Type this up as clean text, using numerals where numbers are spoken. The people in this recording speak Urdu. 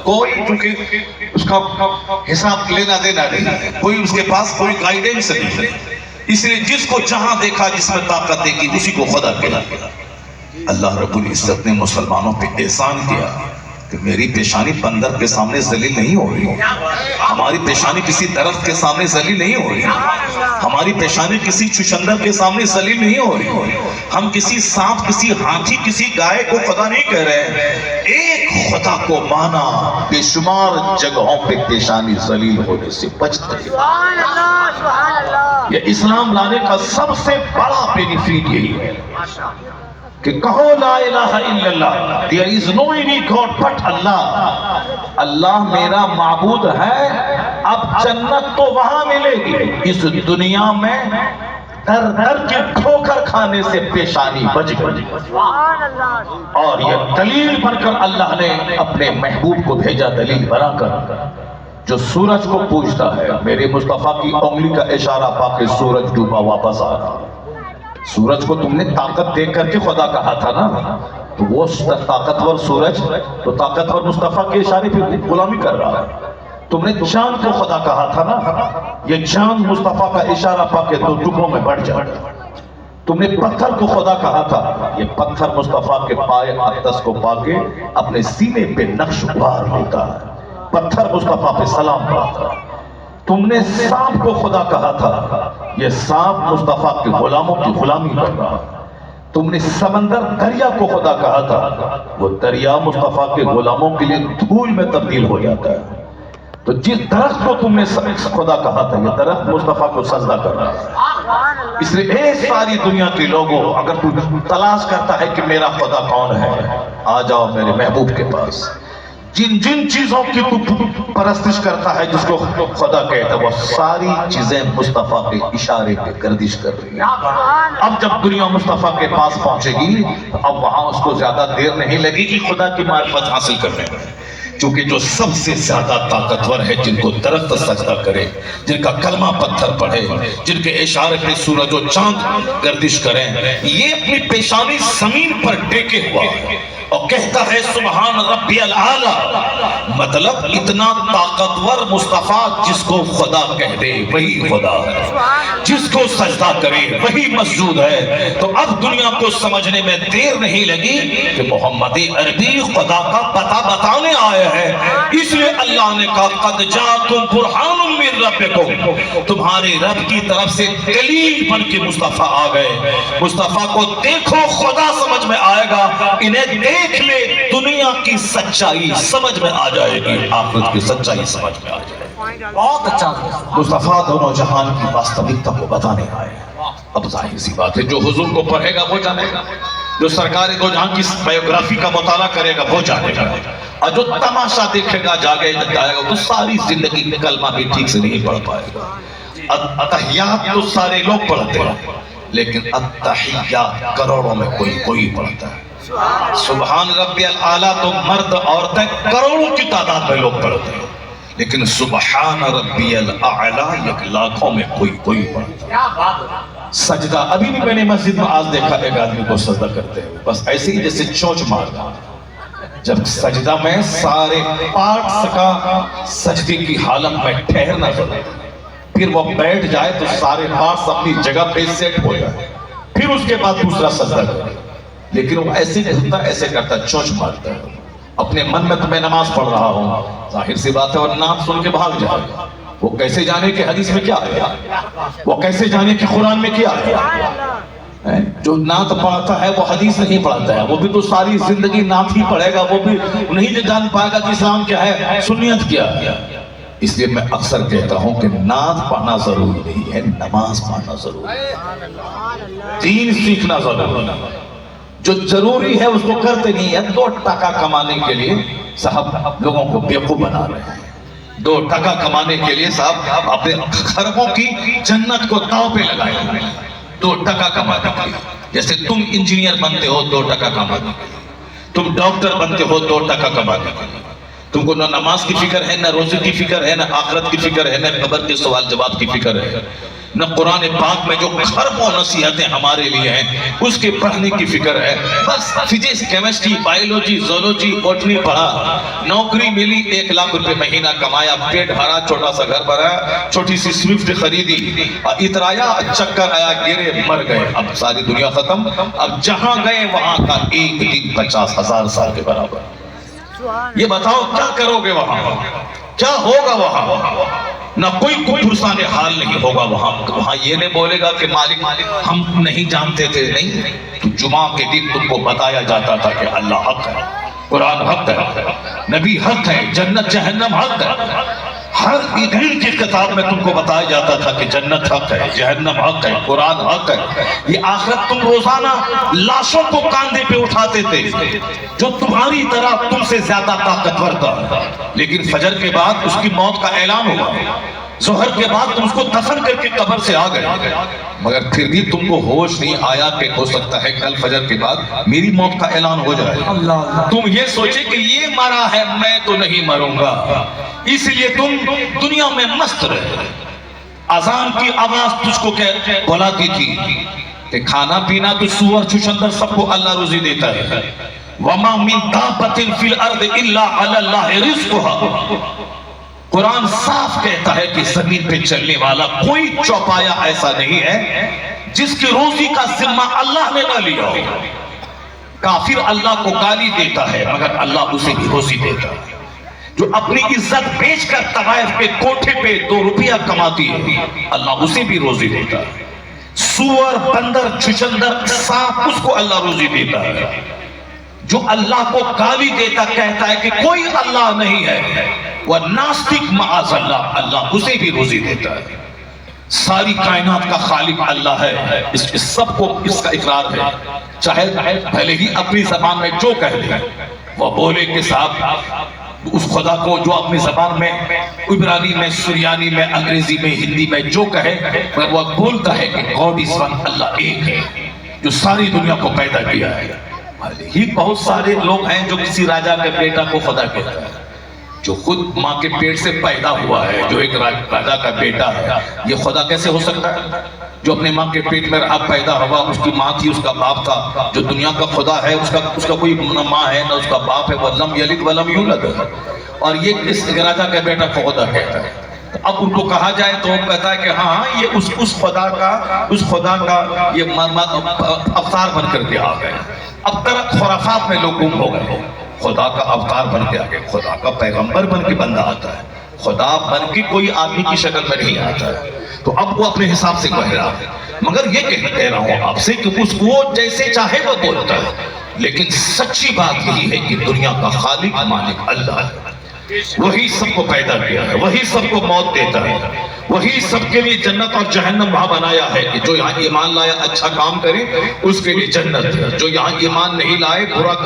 کوئی چونکہ اس کا حساب لینا دینا نہیں، کوئی اس کے پاس کوئی گائیڈنس نہیں، اس لیے جس کو جہاں دیکھا جس میں طاقت دیکھی اسی کو خدا کہا۔ اللہ رب العزت نے مسلمانوں پہ احسان کیا کہ میری پیشانی بندر کے سامنے ذلیل نہیں ہو رہی، ہماری پیشانی کسی درخت کے سامنے ذلیل نہیں ہو رہی، ہماری پیشانی کسی چشندر کے سامنے ذلیل نہیں ہو رہی، ہم کسی سانپ، کسی ہاتھی، کسی گائے کو خدا نہیں کہہ رہے، ایک خدا کو مانا بے شمار جگہوں پہ پیشانی ذلیل ہونے سے بچتے ہیں۔ یہ اسلام لانے کا سب سے بڑا بینیفٹ یہی ہے کہ کہو لا الہ الا اللہ، there is no any God but اللہ، اللہ میرا معبود ہے۔ اب جنت تو وہاں ملے گی، اس دنیا میں در در کے ٹھوکر کھانے سے پیشانی بچ گئی، اور یہ دلیل بن کر اللہ نے اپنے محبوب کو بھیجا، دلیل بنا کر۔ جو سورج کو پوچھتا ہے، میرے مصطفیٰ کی انگلی کا اشارہ پا کے سورج ڈوبا واپس آ رہا۔ سورج کو تم نے طاقت دے کر کے خدا کہا تھا نا، تو وہ طاقتور سورج تو طاقتور مصطفیٰ کے اشارے پہ غلامی کر رہا ہے۔ تم نے چاند کو خدا کہا تھا نا، یہ چاند مصطفیٰ کا اشارہ پا کے دو ٹکڑوں میں بڑھ جاتا۔ تم نے پتھر کو خدا کہا تھا، یہ پتھر مصطفیٰ کے پائے اقدس کو پا کے اپنے سینے پہ نقش بار لیتا ہے، پتھر مصطفیٰ پہ سلام پڑھتا ہے۔ تم نے سانپ کو خدا کہا تھا، یہ سانپ مصطفیٰ کے غلاموں کی غلامی کر رہا۔ تم نے سمندر دریا کو خدا کہا تھا، وہ دریا مصطفیٰ کے غلاموں کے لیے دھول میں تبدیل ہو جاتا ہے۔ تو جس درخت کو تم نے خدا کہا تھا، یہ درخت مصطفیٰ کو سجدہ کر رہا ہے۔ اس لیے اے ساری دنیا کے لوگوں، اگر تو تلاش کرتا ہے کہ میرا خدا کون ہے، آ جاؤ میرے محبوب کے پاس۔ جن جن چیزوں کی تو پرستش کرتا ہے جس کو خدا کہتا ہے، وہ ساری چیزیں مصطفیٰ کے اشارے پہ گردش کر رہی ہیں۔ اب جب دنیا مصطفیٰ کے پاس پہنچے گی، اب وہاں اس کو زیادہ دیر نہیں لگے گی خدا کی معرفت حاصل کرنے میں، کیونکہ جو سب سے زیادہ طاقتور ہے، جن کو درخت سجدہ کرے، جن کا کلمہ پتھر پڑھے، جن کے اشارے پہ سورج و چاند گردش کریں، یہ اپنی پیشانی زمین پر ٹیکے ہوا ہے اور کہتا ہے سبحان ربی الاعلی، مطلب اتنا طاقتور مصطفیٰ جس کو خدا کہہ دے وہی خدا ہے، جس کو سجدہ کرے وہی مسجود ہے۔ تو اب دنیا کو سمجھنے میں دیر نہیں لگی کہ محمد عربی خدا کا پتہ بتانے آئے ہیں، اس لیے اللہ نے کہا قد جاءکم برہان من ربکم، تمہارے رب کی طرف سے دلیل بن کے مصطفیٰ آ گئے۔ مصطفیٰ کو دیکھو خدا سمجھ میں آئے گا، انہیں دیکھ لے دنیا کی سچائی سمجھ میں آ جائے گی، آخرت کی سچائی سمجھ میں آ جائے گی۔ بہت اچھا۔ مصطفیٰ دونوں جہان کی واستوکتا کو بتانے آئے۔ اب ظاہر سی بات ہے جو حضور کو پڑھے گا وہ جانے گا، جو سرکار دو جہان کی بایوگرافی کا مطالعہ کرے گا وہ جانے گا، اور جو تماشا دیکھے گا جاگے جائے گا تو ساری زندگی کلمہ بھی ٹھیک سے نہیں پڑھ پائے گا۔ اتحیات تو سارے لوگ پڑھتے ہیں، لیکن اتحیات کروڑوں میں کوئی پڑھتا ہے۔ سبحان ربی الاعلیٰ تو مرد عورتیں کروڑوں کی تعداد میں لوگ پڑھتے ہیں، لیکن سبحان ربی الاعلیٰ ایک لاکھوں میں کوئی پڑھتا ہے۔ سجدہ ابھی بھی میں نے مسجد میں آج دیکھا ایک آدمی کو سجدہ کرتے ہیں، بس ایسے ہی جیسے چونچ مارتا۔ جب سجدہ میں سارے پارٹس کا سجدے کی حالت میں ٹھہرنا ضروری ہے، پھر وہ بیٹھ جائے تو سارے پارٹس اپنی جگہ پہ سیٹ ہو جائے، پھر اس کے بعد دوسرا سجدہ کرے۔ لیکن وہ ایسے نہیں ہوتا، ایسے کرتا چونچ مارتا ہے، اپنے من میں تو میں نماز پڑھ رہا ہوں، ظاہر سی بات ہے اور نام سن کے بھاگ جائے گا۔ وہ کیسے جانے کہ حدیث میں کیا ہے، وہ کیسے جانے کہ قرآن میں کیا ہے۔ جو نعت پڑھتا ہے وہ حدیث نہیں پڑھتا ہے، وہ بھی تو ساری زندگی نعت ہی پڑھے گا، وہ بھی نہیں جان پائے گا کہ اسلام کیا ہے، سنیت کیا ہے۔ اس لیے میں اکثر کہتا ہوں کہ نعت پڑھنا ضروری نہیں ہے، نماز پڑھنا ضروری ہے، دین سیکھنا ضروری ہے۔ جو ضروری ہے اس کو کرتے نہیں ہے، 2 ٹکا کمانے کے لیے صاحب لوگوں کو بیوقوف بنا رہے ہیں۔ 2 ٹکا کمانے کے لیے صاحب اپنے خربوں کی جنت کو داؤ پہ لگائے ہوئے ہیں، 2 ٹکا کمانے کے لیے۔ جیسے تم انجینئر بنتے ہو 2 ٹکا کمانے کے لیے، تم ڈاکٹر بنتے ہو 2 ٹکا کمانے کے لیے، تم کو نہ نماز کی فکر ہے، نہ روزے کی فکر ہے، نہ آخرت کی فکر ہے، نہ قبر کے سوال جواب کی فکر ہے، نہ قرآن پاک میں جو خربوں نصیحتیں ہمارے لیے ہیں اس کے پڑھنے کی فکر ہے۔ بس physics, chemistry, biology, zoology, botany پڑھا، نوکری ملی، 1 لاکھ روپے مہینہ کمایا، پیٹ بھرا، چھوٹا سا گھر بنایا، چھوٹی سی سوئفٹ خریدی، اترایا، چکر آیا، گرے، مر گئے، اب ساری دنیا ختم۔ اب جہاں گئے وہاں کا ایک دن 50,000 سال کے برابر۔ یہ بتاؤ کیا کرو گے وہاں، کیا ہوگا وہاں؟ نہ کوئی پرسان حال نہیں ہوگا وہاں یہ نہیں بولے گا کہ مالک ہم نہیں جانتے تھے، نہیں، تو جمعہ کے دن تم کو بتایا جاتا تھا کہ اللہ حق ہے، قرآن حق ہے، نبی حق ہے، جنت جہنم حق ہے۔ ہر دن کی کتاب میں تم کو بتایا جاتا تھا کہ جنت حق ہے، جہنم حق ہے، قرآن حق ہے۔ یہ آخرت تم روزانہ لاشوں کو کاندھے پہ اٹھاتے تھے جو تمہاری طرح تم سے زیادہ طاقتور تھا، لیکن فجر کے بعد اس کی موت کا اعلان ہوا، ظہر کے بعد تم اس کو دفن کر کے قبر سے آ گئے، مگر پھر بھی تم کو ہوش نہیں آیا کہ ہو سکتا ہے کل فجر کے بعد میری موت کا اعلان ہو جائے۔ تم یہ سوچے کہ یہ مرا ہے، میں تو نہیں مروں گا، اس لیے تم دنیا میں مست رہے۔ اذان کی آواز تجھ کو بلاتی تھی کہ کھانا پینا تو سور چشندر سب کو اللہ روزی دیتا ہے۔ وَمَا مِن دَابَّةٍ فِي الْأَرْضِ إِلَّا عَلَى اللَّهِ رِزْقُهَا۔ قرآن صاف کہتا ہے کہ زمین پہ چلنے والا کوئی چوپایا ایسا نہیں ہے جس کی روزی کا ذمہ اللہ نے نہ لیا ہو۔ کافر اللہ کو گالی دیتا ہے مگر اللہ اسے بھی روزی دیتا ہے۔ جو اپنی عزت بیچ کر طوائف کے کوٹھے پہ 2 روپیہ کماتی ہے اللہ اسے بھی روزی دیتا ہے۔ سور، بندر، چچندر، سانپ، اس کو اللہ روزی دیتا ہے۔ جو اللہ کو گالی دیتا کہتا ہے کہ کوئی اللہ نہیں ہے، وہ ناستک معاذ اللہ، اللہ اسے بھی روزی دیتا ہے۔ ساری کائنات کا خالق اللہ ہے، اس سب کو اس کا اقرار ہے، چاہے بھلے ہی اپنی زبان میں جو کہہ لے، وہ بولے کہ صاحب اس خدا کو جو اپنی زبان میں عبرانی میں، سریانی میں، انگریزی میں، ہندی میں جو کہے، وہ بولتا ہے کہ گاڈ از ون، اللہ ایک ہے جو ساری دنیا کو پیدا کیا ہے۔ ہی بہت سارے لوگ ہیں جو کسی راجہ کے بیٹا کو خدا کہتا ہے، جو خود ماں کے پیٹ سے پیدا ہوا ہے، جو ایک راجہ کا بیٹا ہے، یہ خدا کیسے ہو سکتا ہے؟ جو اپنے ماں کے پیٹ میں رہا، پیدا ہوا، اس کی ماں تھی، اس کا باپ تھا، جو دنیا کا خدا ہے، اس کا کوئی نہ ماں ہے نہ اس کا باپ ہے، وَلَمْ يَلِدْ وَلَمْ يُولَدْ، اور یہ اس راجہ کا بیٹا کو خدا کہتا ہے۔ اب ان کو کہا جائے تو وہ کہتا ہے کہ ہاں یہ اس خدا کا یہ اوتار بن کر کے آ گئے۔ اب تک خرافات میں لوگ گم ہو گئے، خدا کا اوتار بن کے آ گئے، خدا کا پیغمبر بن کے بندہ آتا ہے، خدا بن کے کوئی آدمی کی شکل میں نہیں آتا ہے، تو اب وہ اپنے حساب سے کہہ رہا ہے۔ مگر یہ کہہ رہا ہوں آپ سے کہ وہ جیسے چاہے وہ بولتا ہے، لیکن سچی بات یہی ہے کہ دنیا کا خالق مالک اللہ ہے، وہی سب کو پیدا کیا ہے، وہی سب کو موت دیتا ہے، وہی سب کے لیے جنت اور جہنم وہاں بنایا ہے کہ جو یہاں ایمان لایا اچھا کام کرے اس کے لیے جنت ہے، جو یہاں ایمان نہیں لائے برا